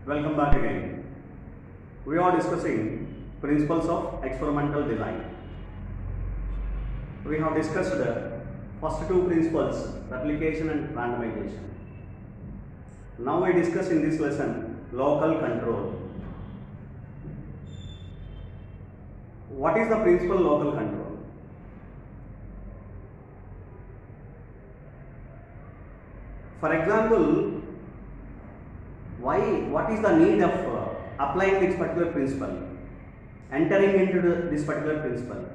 Welcome back again. We are discussing principles of experimental design. We have discussed the first two principles, replication and randomization. Now we discuss in this lesson local control. What is the principle local control? For example, what is the need of applying this particular principle, entering into this particular principle?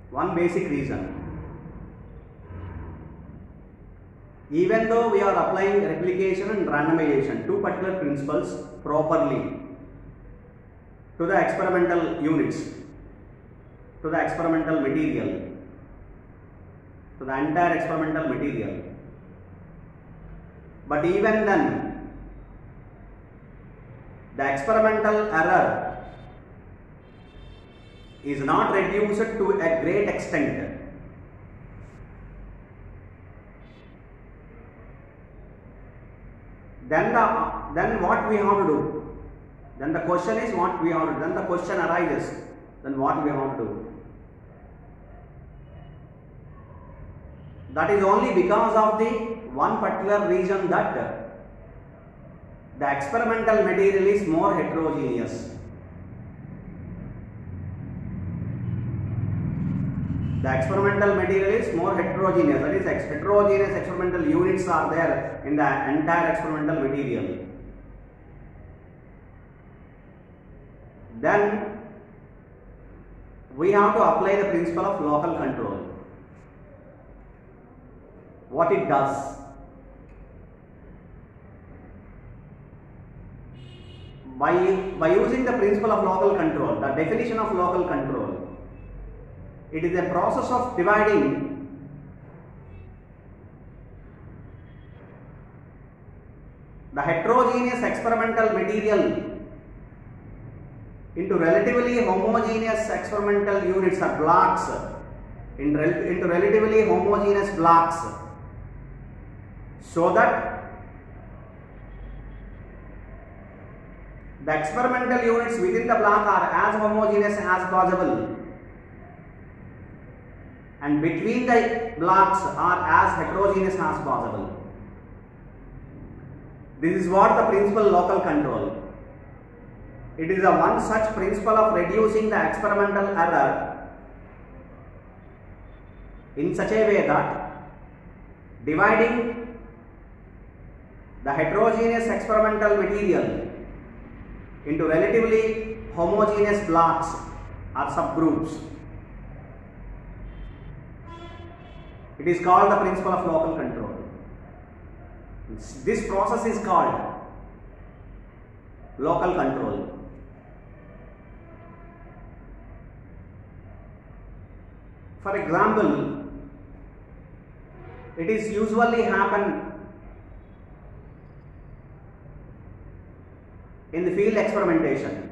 One basic reason. Even though we are applying replication and randomization, two particular principles properly to the experimental units, to the experimental material, to the entire experimental material. But even then, the experimental error is not reduced to a great extent. Then what we have to do? Then the question is what we have to do. Then the question arises. Then what we have to do? That is only because of the one particular reason that the experimental material is more heterogeneous. The experimental material is more heterogeneous. That is, heterogeneous experimental units are there in the entire experimental material. Then we have to apply the principle of local control. What it does? By using the principle of local control, the definition of local control, it is a process of dividing the heterogeneous experimental material into relatively homogeneous experimental units or blocks, into relatively homogeneous blocks, so that the experimental units within the block are as homogeneous as possible, and between the blocks are as heterogeneous as possible. This is what the principle local control. It is a one such principle of reducing the experimental error in such a way that dividing the heterogeneous experimental material into relatively homogeneous blocks or subgroups. It is called the principle of local control. This process is called local control. For example, it is usually happen in the field experimentation.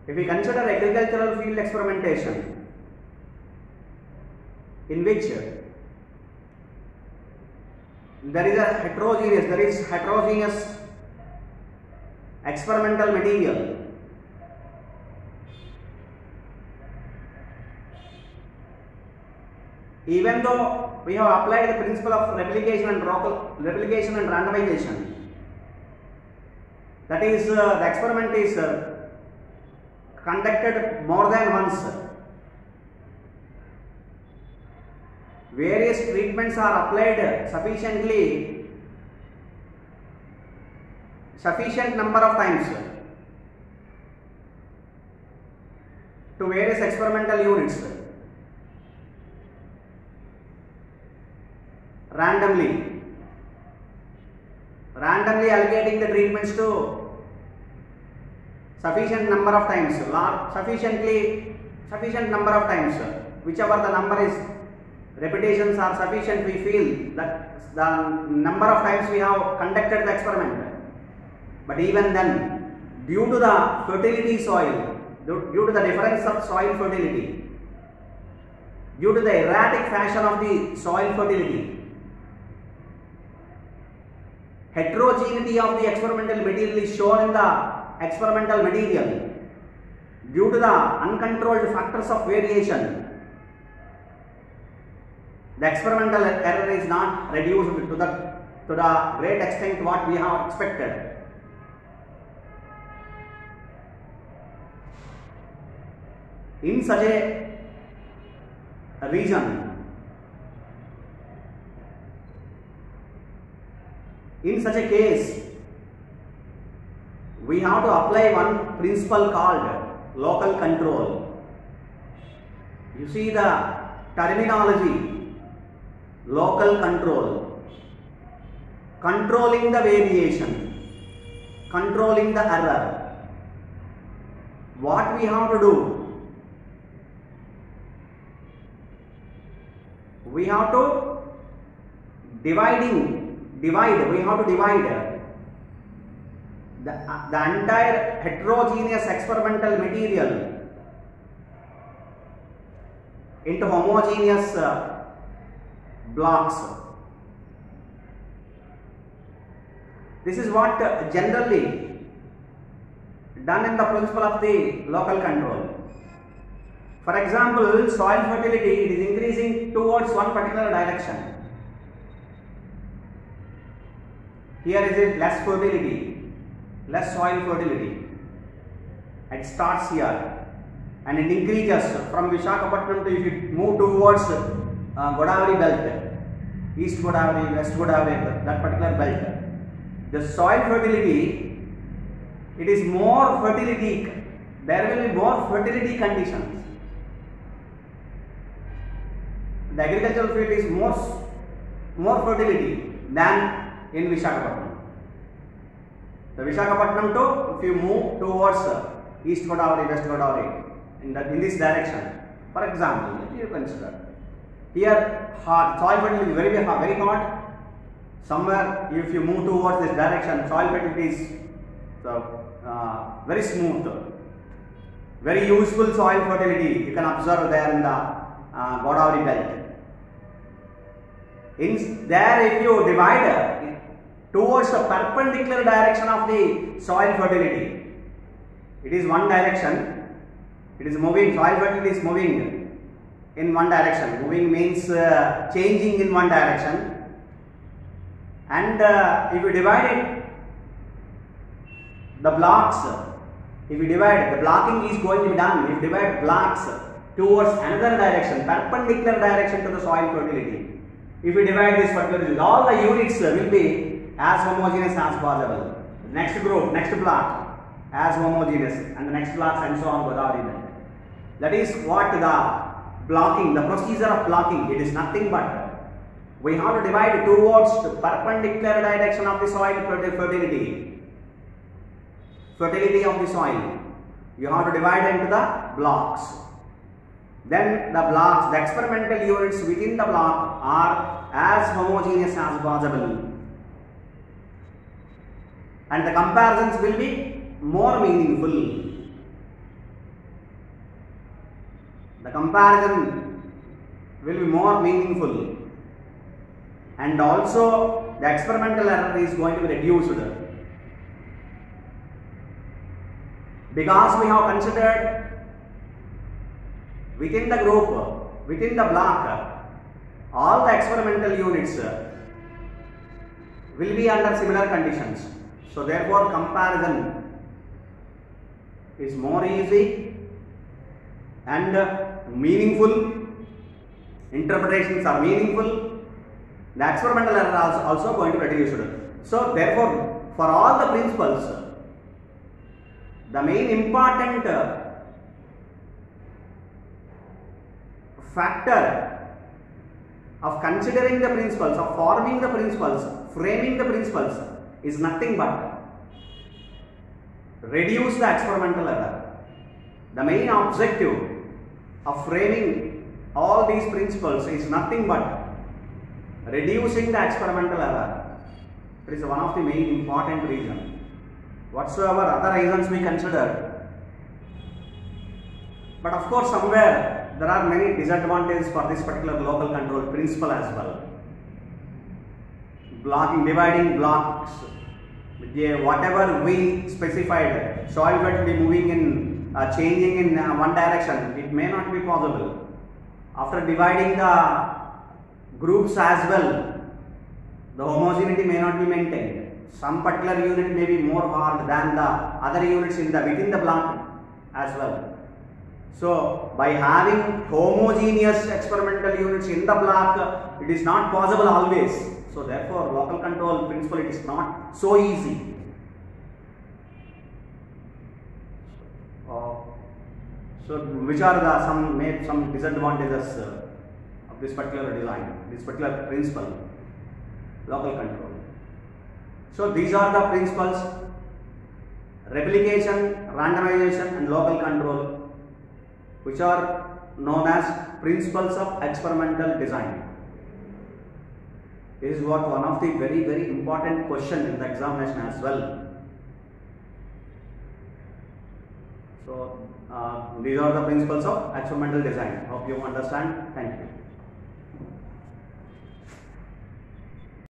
If we consider agricultural field experimentation, in which there is heterogeneous experimental material, even though we have applied the principle of replication and randomization, that is, the experiment is conducted more than once. Various treatments are applied sufficient number of times to various experimental units, randomly allocating the treatments to sufficient number of times, sufficient number of times, whichever the number is, repetitions are sufficient, we feel that the number of times we have conducted the experiment. But even then, due to the fertility soil, due to the difference of soil fertility, due to the erratic fashion of the soil fertility, heterogeneity of the experimental material is shown in the experimental material due to the uncontrolled factors of variation. The experimental error is not reduced to the great extent what we have expected. In such a region, in such a case, we have to apply one principle called local control. You see the terminology, local control, controlling the variation, controlling the error. What we have to do? We have to divide the entire heterogeneous experimental material into homogeneous blocks. This is what generally done in the principle of the local control. For example, soil fertility, it is increasing towards one particular direction. Here is it less fertility, less soil fertility. It starts here and it increases from Visakhapatnam to, if you move towards Godavari belt, East Godavari, West Godavari, that particular belt. The soil fertility, it is more fertility, there will be more fertility conditions. The agricultural field is more fertility than in Visakhapatnam. The Visakhapatnam to, if you move towards East Godavari, West Godavari, in this direction. For example, you consider here soil fertility is very hot. Somewhere if you move towards this direction, soil fertility is very smooth, very useful soil fertility you can observe there in the Godavari belt. In there, if you divide towards the perpendicular direction of the soil fertility, it is one direction, it is moving, soil fertility is moving in one direction. Moving means changing in one direction. And if you divide it, the blocks, if you divide, the blocking is going to be done. If you divide blocks towards another direction, perpendicular direction to the soil fertility, if you divide this particular, all the units will be as homogeneous as possible. Next group, next block, as homogeneous, and the next blocks and so on Godavari. That is what the blocking, the procedure of blocking, it is nothing but we have to divide towards the perpendicular direction of the soil fertility. Fertility of the soil. You have to divide into the blocks. Then the blocks, the experimental units within the block are as homogeneous as possible. And the comparisons will be more meaningful. The comparison will be more meaningful. And also the experimental error is going to be reduced. Because we have considered within the group, within the block, all the experimental units will be under similar conditions. So therefore comparison is more easy and meaningful. Interpretations are meaningful. The experimental error is also going to be reduced. So therefore, for all the principles, the main important factor of considering the principles, of forming the principles, framing the principles is nothing but reduce the experimental error. The main objective of framing all these principles is nothing but reducing the experimental error. It is one of the main important reasons. Whatsoever other reasons we consider, but of course somewhere there are many disadvantages for this particular local control principle as well. blocking, dividing blocks, whatever we specified, soil bed will be moving in, changing in one direction, it may not be possible. After dividing the groups as well, the homogeneity may not be maintained. Some particular unit may be more hard than the other units within the block as well. So, by having homogeneous experimental units in the block, it is not possible always. So, therefore, local control principle, it is not so easy. So, which are the some disadvantages of this particular design, this particular principle, local control? So, these are the principles: replication, randomization, and local control, which are known as principles of experimental design. This is one of the very important question in the examination as well. So, these are the principles of experimental design. Hope you understand. Thank you.